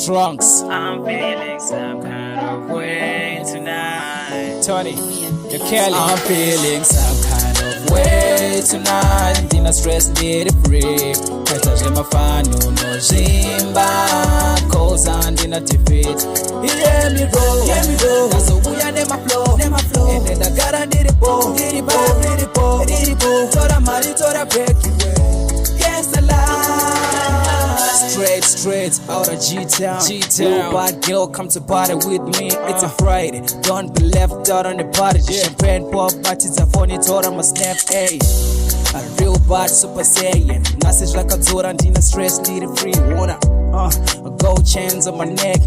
Trunx. I'm feeling some kind of way tonight. Tony, you're Kelly. I'm feeling some kind of way tonight. Ndina stress ndiri free. Kaita zvemafano nozvimba. Koza ndina defeat. Hear me roll. Nazobuya nemaflow. Ende ndagara ndiripo. Tora mari tora break away. Gangsta life. Straight out of G-Town. Little bad girl, come to party with me. It's a Friday, don't be left out on the party. Champagne pop, but it's a funny tour, I must snap, ayy. A real bad super saiyan. Message like a Zora, Dina stress, need a free water. Gold chains on my neck.